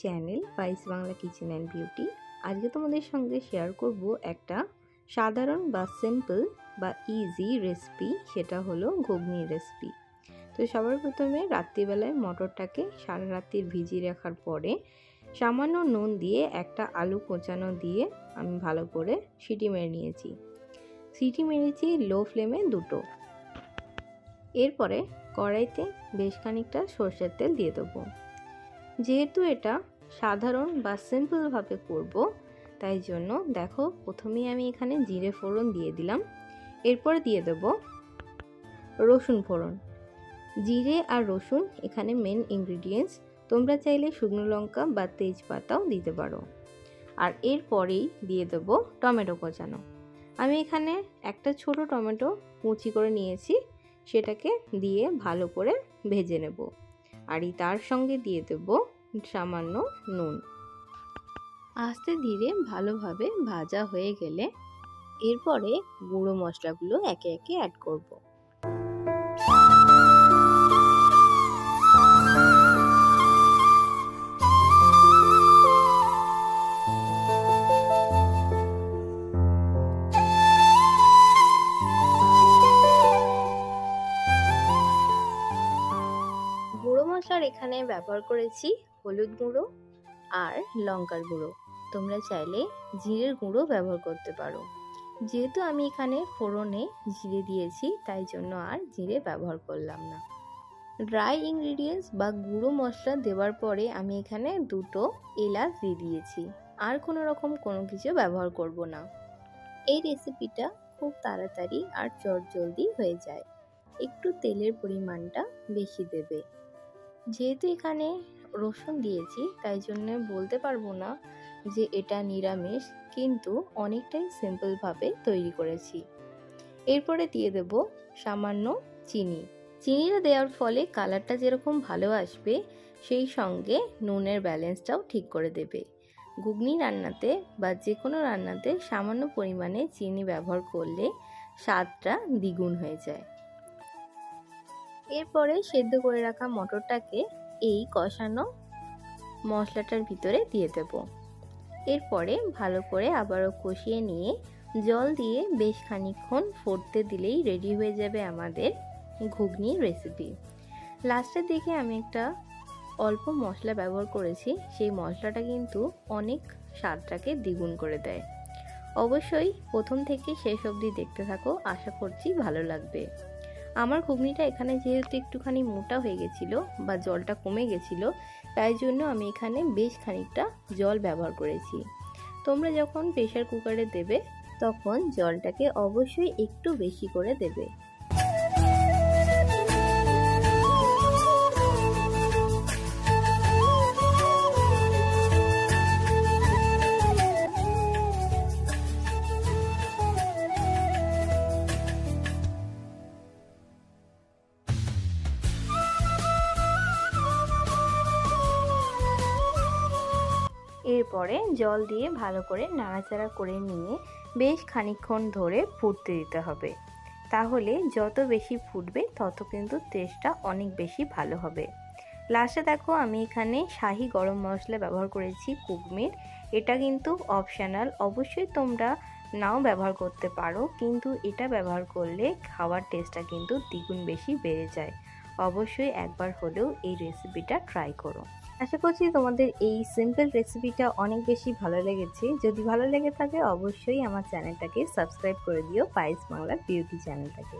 Channel payesh Bangla kitchen and beauty. আজকে তোমাদের সঙ্গে শেয়ার করব একটা সাধারণ বা সিম্পল বা ইজি রেসিপি, সেটা হলো ঘুগনির রেসিপি। তো সবার প্রথমে রাত্রিবেলায় মটরটাকে সারা রাত্রির ভিজিয়ে রাখার পরে সামান্য নুন দিয়ে একটা আলু কোচানো দিয়ে আমি ভালো করে সিটি মেরে নিয়েছি। সিটি মেরেছি লো ফ্লেমে দুটো। এরপরে কড়াইতে বেশ খানিকটা সর্ষের তেল দিয়ে দেবো। যেহেতু এটা সাধারণ বা সিম্পলভাবে করব, তাই জন্য দেখো প্রথমেই আমি এখানে জিরে ফোড়ন দিয়ে দিলাম। এরপর দিয়ে দেব রসুন ফোড়ন। জিরে আর রসুন এখানে মেন ইনগ্রিডিয়েন্টস, তোমরা চাইলে শুকনো লঙ্কা বা তেজপাতাও দিতে পারো। আর এরপরেই দিয়ে দেব টমেটো কোচানো। আমি এখানে একটা ছোট টমেটো কুচি করে নিয়েছি, সেটাকে দিয়ে ভালো করে ভেজে নেব। আর তার সঙ্গে দিয়ে দেব সামান্য নুন। আস্তে ধীরে ভালোভাবে ভাজা হয়ে গেলে এরপরে গুঁড়ো মশলাগুলো একে একে অ্যাড করব। গুঁড়ো মশলার এখানে ব্যবহার করেছি হলুদ গুঁড়ো আর লঙ্কার গুঁড়ো। তোমরা চাইলে জিরের গুঁড়ো ব্যবহার করতে পারো। যেহেতু আমি এখানে ফোড়নে জিরে দিয়েছি, তাই জন্য আর জিরে ব্যবহার করলাম না। ড্রাই ইনগ্রিডিয়েন্টস বা গুঁড়ো মশলা দেওয়ার পরে আমি এখানে দুটো এলাচ দিয়ে দিয়েছি। আর কোনো রকম কোনো কিছু ব্যবহার করব না। এই রেসিপিটা খুব তাড়াতাড়ি আর চটজলদি হয়ে যায়। একটু তেলের পরিমাণটা বেশি দেবে। যেহেতু এখানে রসুন দিয়েছি, তাই জন্য বলতে পারবো না যে এটা নিরামিষ, কিন্তু অনেকটাই সিম্পলভাবে তৈরি করেছি। এরপরে দিয়ে দেব সামান্য চিনি। চিনিটা দেওয়ার ফলে কালারটা যেরকম ভালো আসবে, সেই সঙ্গে নুনের ব্যালেন্সটাও ঠিক করে দেবে। ঘুগনি রান্নাতে বা যে কোনো রান্নাতে সামান্য পরিমাণে চিনি ব্যবহার করলে স্বাদটা দ্বিগুণ হয়ে যায়। এরপরে সেদ্ধ করে রাখা মটরটাকে এই কষানো মশলাটার ভিতরে দিয়ে দেব। এরপরে ভালো করে আবারও কষিয়ে নিয়ে জল দিয়ে বেশ খানিকক্ষণ ফুটতে দিলেই রেডি হয়ে যাবে আমাদের ঘুগনির রেসিপি। লাস্টের দিকে আমি একটা অল্প মশলা ব্যবহার করেছি, সেই মশলাটা কিন্তু অনেক স্বাদটাকে দ্বিগুণ করে দেয়। অবশ্যই প্রথম থেকে শেষ অবধি দেখতে থাকো, আশা করছি ভালো লাগবে। আমার ঘুগনিটা এখানে যেহেতু একটুখানি মোটা হয়ে গেছিলো বা জলটা কমে গেছিলো, তাই জন্য আমি এখানে বেশ খানিকটা জল ব্যবহার করেছি। তোমরা যখন প্রেসার কুকারে দেবে, তখন জলটাকে অবশ্যই একটু বেশি করে দেবে। এরপরে জল দিয়ে ভালো করে নাড়াচাড়া করে নিয়ে বেশ খানিকক্ষণ ধরে ফুটতে দিতে হবে। তাহলে যত বেশি ফুটবে তত কিন্তু টেস্টটা অনেক বেশি ভালো হবে। লাস্টে দেখো আমি এখানে শাহি গরম মশলা ব্যবহার করেছি কুকমির। এটা কিন্তু অপশনাল, অবশ্যই তোমরা নাও ব্যবহার করতে পারো, কিন্তু এটা ব্যবহার করলে খাওয়ার টেস্টটা কিন্তু দ্বিগুণ বেশি বেড়ে যায়। অবশ্যই একবার হলেও এই রেসিপিটা ট্রাই করো। আশা করছি তোমাদের এই সিম্পল রেসিপিটা অনেক বেশি ভালো লেগেছে। যদি ভালো লেগে থাকে অবশ্যই আমার চ্যানেলটাকে সাবস্ক্রাইব করে দিও, পায়েস বাংলা বিউটি চ্যানেলটাকে।